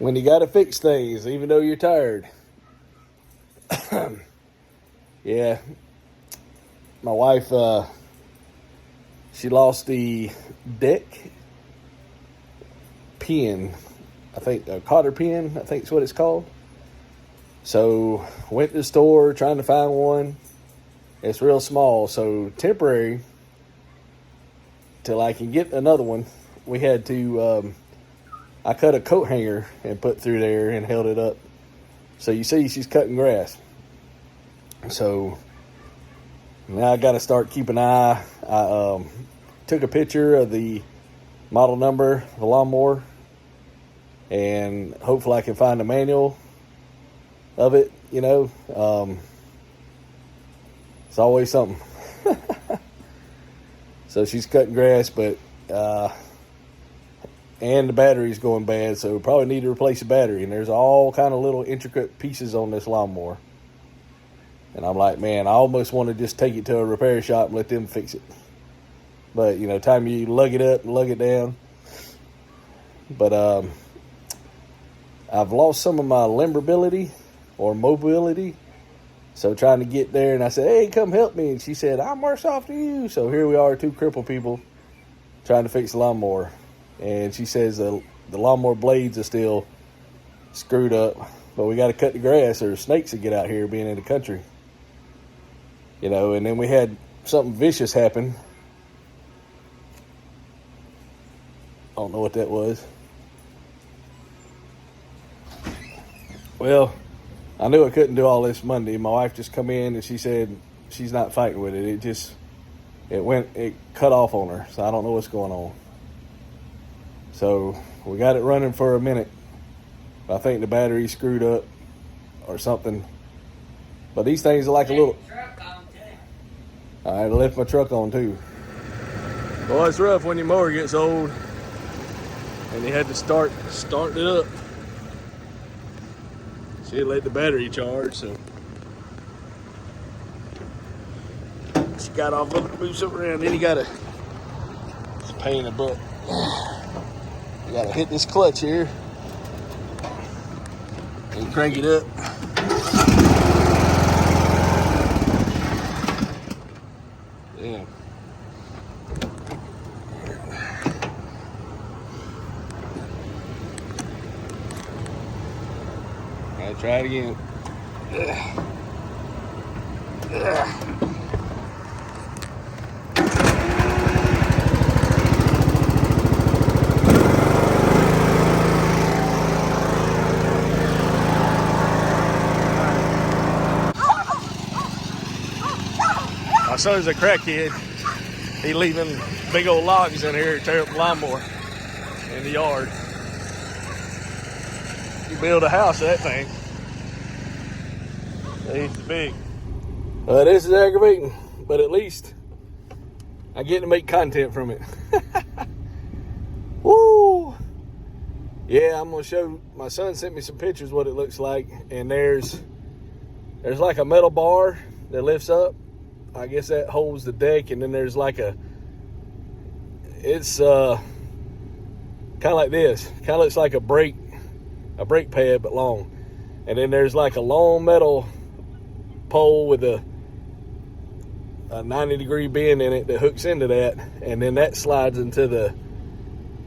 when you got to fix things, even though you're tired. Yeah, my wife, she lost the deck pin, I think, a cotter pin, I think is what it's called. So went to the store trying to find one. It's real small, so temporary till I can get another one. We had to, I cut a coat hanger and put through there and held it up. So you see she's cutting grass. So now I got to start keeping an eye. I took a picture of the model number of the lawnmower, and hopefully I can find a manual of it, you know. It's always something. So she's cutting grass, but and the battery's going bad, so probably need to replace the battery. And there's all kind of little intricate pieces on this lawnmower. And I'm like, man, I almost want to just take it to a repair shop and let them fix it. But, you know, time you lug it up and lug it down. But I've lost some of my limberability or mobility. So trying to get there, and I said, hey, come help me. And she said, I'm worse off than you. So here we are, two crippled people trying to fix the lawnmower. And she says the lawnmower blades are still screwed up. But we got to cut the grass or snakes will get out here being in the country. You know, and then we had something vicious happen. I don't know what that was. Well, I knew I couldn't do all this Monday. My wife just come in and she said she's not fighting with it. It cut off on her. So I don't know what's going on. So we got it running for a minute. I think the battery screwed up or something. But these things are like a little... I had to lift my truck on too. Well, it's rough when your mower gets old and you had to start it up. She didn't let the battery charge, so she got off looking to move something around. Then you gotta, it's a pain in the butt. You gotta hit this clutch here and crank it up. Yeah. I'll try it again. My son's a crackhead. He leaving big old logs in here to tear up the lawnmower in the yard. You build a house of that thing. It's big. This is aggravating, but at least I get to make content from it. Woo! Yeah, I'm gonna show. My son sent me some pictures what it looks like, and there's like a metal bar that lifts up. I guess that holds the deck, and then there's like it's kind of like this. Kind of looks like a brake pad, but long. And then there's like a long metal pole with a 90-degree bend in it that hooks into that, and then that slides into the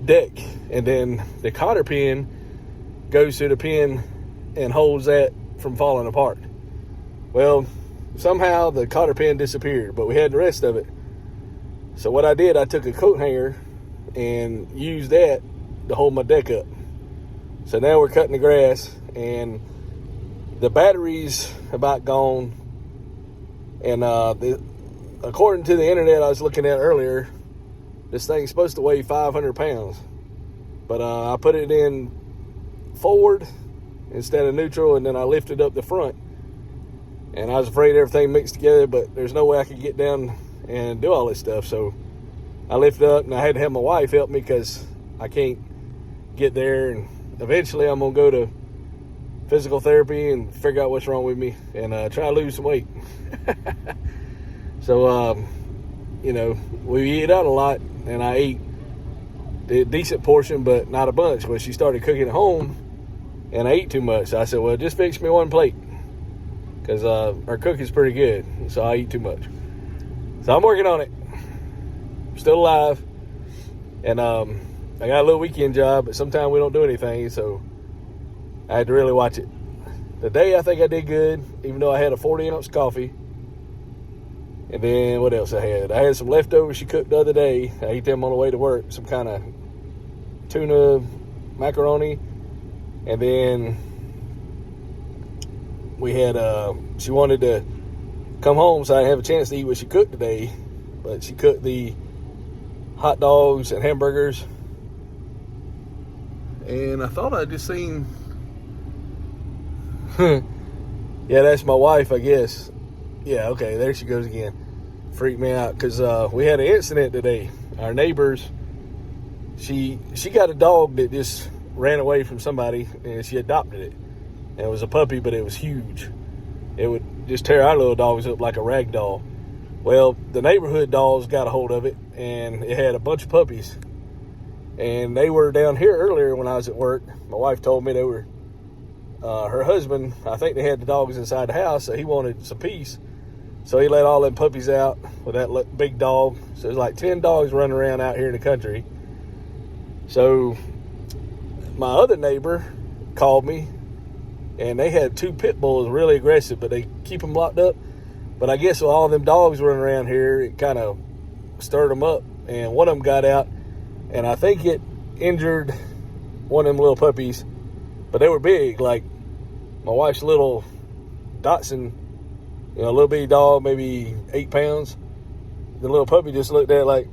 deck, and then the cotter pin goes through the pin and holds that from falling apart. Well, somehow the cotter pin disappeared, but we had the rest of it. So what I did, I took a coat hanger and used that to hold my deck up. So now we're cutting the grass, and the battery's about gone. And according to the internet I was looking at earlier, this thing's supposed to weigh 500 pounds. But I put it in forward instead of neutral, and then I lifted up the front. And I was afraid everything mixed together, but there's no way I could get down and do all this stuff. So I lifted up, and I had to have my wife help me because I can't get there. And eventually I'm going to go to physical therapy and figure out what's wrong with me and try to lose some weight. So, you know, we eat out a lot, and I ate a decent portion, but not a bunch. When she started cooking at home, and I eat too much. So I said, well, just fix me one plate, because our cooking's pretty good, so I eat too much. So I'm working on it. I'm still alive, and I got a little weekend job, but sometimes we don't do anything, so I had to really watch it. Today I think I did good, even though I had a 40-ounce coffee. And then what else I had? I had some leftovers she cooked the other day. I ate them on the way to work. Some kind of tuna macaroni. And then we had, she wanted to come home so I didn't have a chance to eat what she cooked today. But she cooked the hot dogs and hamburgers. And I thought I just seen, yeah, that's my wife, I guess. Yeah, okay, there she goes again. Freaked me out because we had an incident today. Our neighbors, she got a dog that just ran away from somebody, and she adopted it. And it was a puppy, but it was huge. It would just tear our little dogs up like a rag doll. Well, the neighborhood dogs got a hold of it, and it had a bunch of puppies. And they were down here earlier when I was at work. My wife told me they were, her husband, I think they had the dogs inside the house, so he wanted some peace. So he let all them puppies out with that big dog. So there's like 10 dogs running around out here in the country. So my other neighbor called me, and they had 2 pit bulls, really aggressive, but they keep them locked up. But I guess with all them dogs running around here, it kind of stirred them up, and one of them got out, and I think it injured one of them little puppies. But they were big, like my wife's little Dachshund, you know, a little bitty dog, maybe 8 pounds. The little puppy just looked at it like,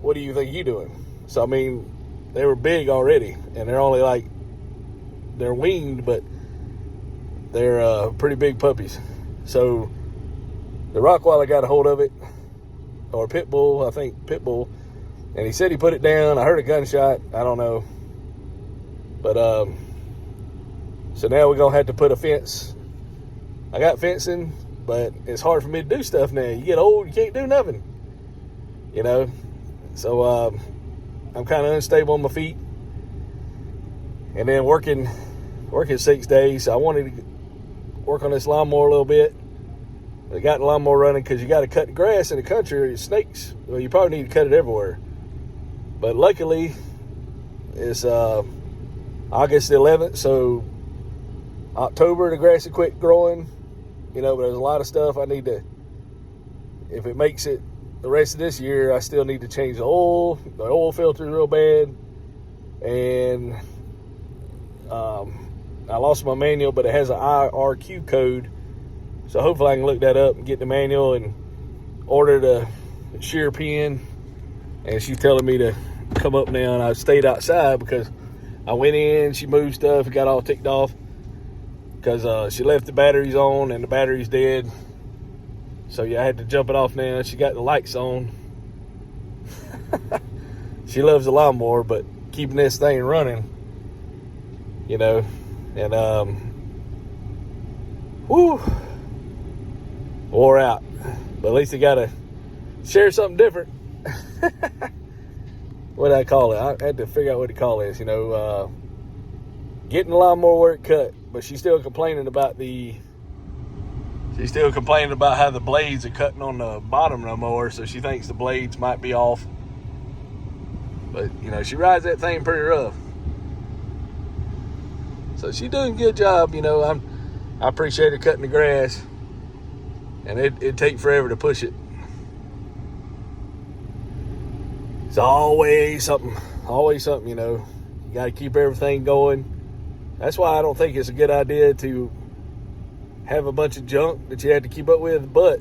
what do you think you doing? So, I mean, they were big already, and they're only like, they're weaned, but they're pretty big puppies. So the Rottweiler got a hold of it, or pit bull, I think pit bull, and he said he put it down. I heard a gunshot. I don't know. But, so now we're going to have to put a fence. I got fencing, but it's hard for me to do stuff now. You get old, you can't do nothing, you know. So I'm kind of unstable on my feet, and then working 6 days. So I wanted to work on this lawnmower a little bit. I got the lawnmower running because you got to cut the grass in the country, or snakes. Well, you probably need to cut it everywhere. But luckily, it's August the 11th, so October the grass will quit growing. You know, but there's a lot of stuff I need to, if it makes it the rest of this year, I still need to change the oil. The oil filter is real bad. And I lost my manual, but it has an IRQ code. So hopefully I can look that up and get the manual and order the shear pin. And she's telling me to come up now, and I stayed outside because I went in, she moved stuff, got all ticked off. Because she left the batteries on and the battery's dead. So yeah, I had to jump it off now. She got the lights on. She loves the lawnmower, but keeping this thing running, you know. And wore out. But at least I got to share something different. What do I call it? I had to figure out what to call this, you know. Getting the lawnmower where it cut. But she's still complaining about how the blades are cutting on the bottom of the mower, so she thinks the blades might be off. But, you know, she rides that thing pretty rough. So she's doing a good job, you know. I appreciate her cutting the grass. And it'd take forever to push it. It's always something, you know. You got to keep everything going. That's why I don't think it's a good idea to have a bunch of junk that you have to keep up with. But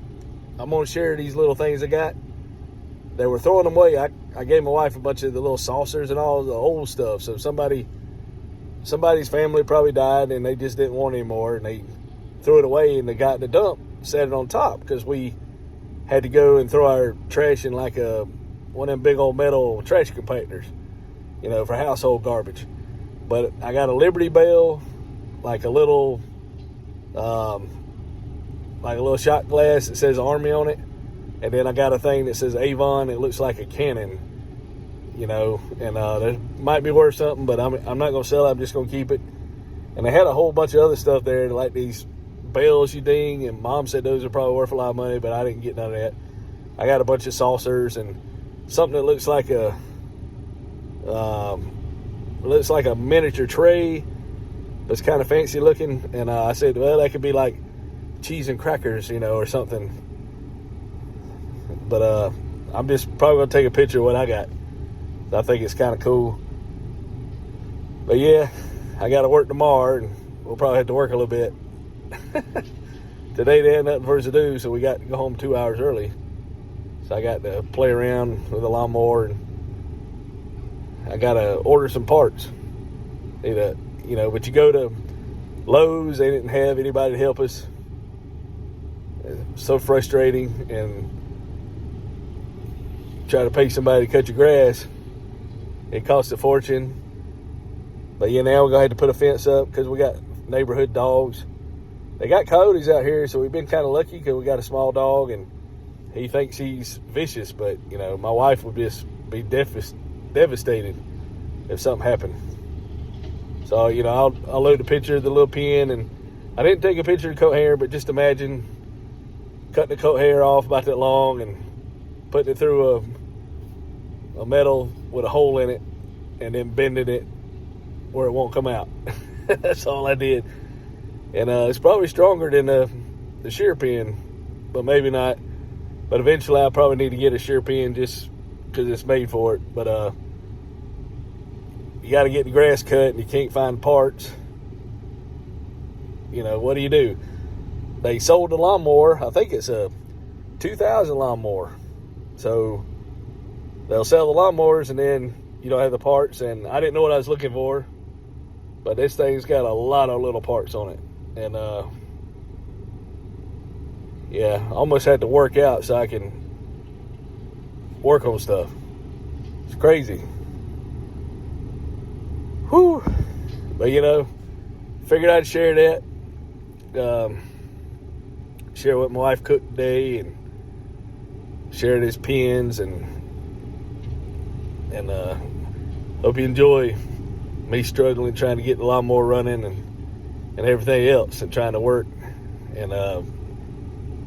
I'm going to share these little things I got. They were throwing them away. I gave my wife a bunch of the little saucers and all the old stuff. So somebody's family probably died and they just didn't want it anymore. And they threw it away, and they got in the dump, set it on top, because we had to go and throw our trash in like one of them big old metal trash compactors, you know, for household garbage. But I got a Liberty Bell, like a little shot glass that says Army on it. And then I got a thing that says Avon. It looks like a cannon, you know. And there might be worth something, but I'm not going to sell it. I'm just going to keep it. And they had a whole bunch of other stuff there, like these bells you ding, and Mom said those are probably worth a lot of money, but I didn't get none of that. I got a bunch of saucers and something that looks like a miniature tray, but it's kind of fancy looking. And I said, well, that could be like cheese and crackers, or something. But I'm just probably going to take a picture of what I got. I think it's kind of cool. But yeah, I got to work tomorrow, and we'll probably have to work a little bit. Today they had nothing for us to do, so we got to go home 2 hours early. So I got to play around with the lawnmower, and I got to order some parts. But you go to Lowe's, they didn't have anybody to help us. It's so frustrating, and try to pay somebody to cut your grass. It costs a fortune. But yeah, now we're going to have to put a fence up because we got neighborhood dogs. They got coyotes out here, so we've been kind of lucky because we got a small dog, and he thinks he's vicious. But, my wife would just be devastated if something happened. So, I'll load a picture of the little pen, and I didn't take a picture of the coat hanger, but just imagine cutting the coat hanger off about that long and putting it through a metal with a hole in it and then bending it where it won't come out. That's all I did. And it's probably stronger than the shear pen, but maybe not. But eventually I'll probably need to get a shear pen just because it's made for it. But you got to get the grass cut and you can't find parts. What do? They sold the lawnmower. I think it's a 2000 lawnmower. So they'll sell the lawnmowers and then you don't have the parts. And I didn't know what I was looking for, but this thing's got a lot of little parts on it. And yeah, I almost had to work out so I can work on stuff. It's crazy. Whew. But figured I'd share that. Share what my wife cooked today, and share his pens, and hope you enjoy me struggling trying to get the lawnmower running and everything else, and trying to work. And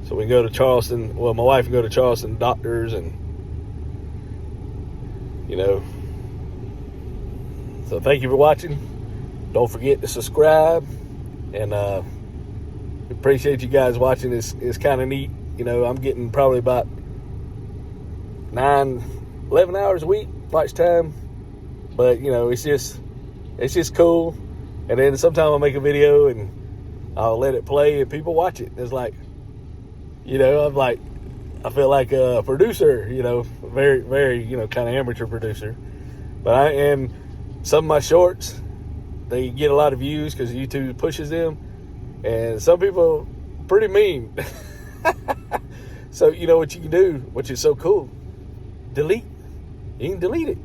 so we can go to Charleston. Well, my wife can go to Charleston doctors, and so thank you for watching. Don't forget to subscribe, and appreciate you guys watching. It's kind of neat. I'm getting probably about 11 hours a week watch time, but it's just cool. And then sometimes I'll make a video and I'll let it play and people watch it. It's like, I feel like a producer, very, very, kind of amateur producer. But and some of my shorts, they get a lot of views because YouTube pushes them. And some people are pretty mean. So you know what you can do, which is so cool. Delete. You can delete it.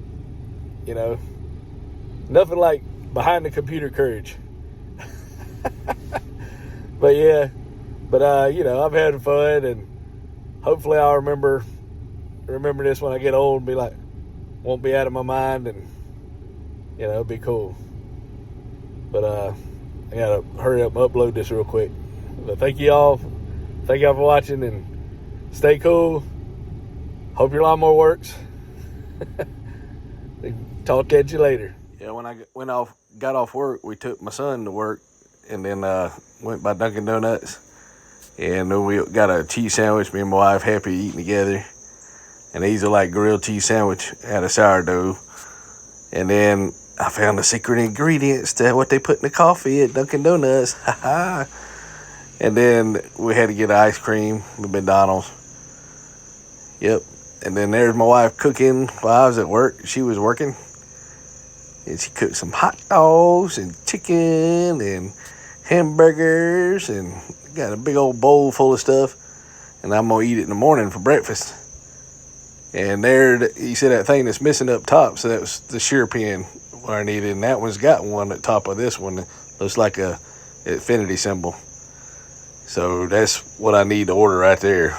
Nothing like behind the computer courage. But yeah, I'm having fun, and hopefully I'll remember this when I get old and be like, won't be out of my mind, and it'll be cool. But I gotta hurry up and upload this real quick. But thank y'all for watching, and stay cool. Hope your lawnmower works. Talk at you later. Yeah, when I got off work, we took my son to work, and then went by Dunkin' Donuts, and then we got a cheese sandwich. Me and my wife happy eating together, and these are like grilled cheese sandwich out of sourdough. And then I found the secret ingredients to what they put in the coffee at Dunkin' Donuts. And then we had to get ice cream at McDonald's. Yep. And then there's my wife cooking while I was at work. She was working. And she cooked some hot dogs and chicken and hamburgers, and got a big old bowl full of stuff. And I'm going to eat it in the morning for breakfast. And there, you see that thing that's missing up top? So that was the shear pen what I needed. And that one's got one at top of this one. It looks like a infinity symbol. So that's what I need to order right there.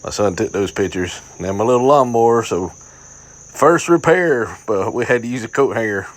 My son took those pictures. Now my little lawnmower, so first repair, but we had to use a coat hanger.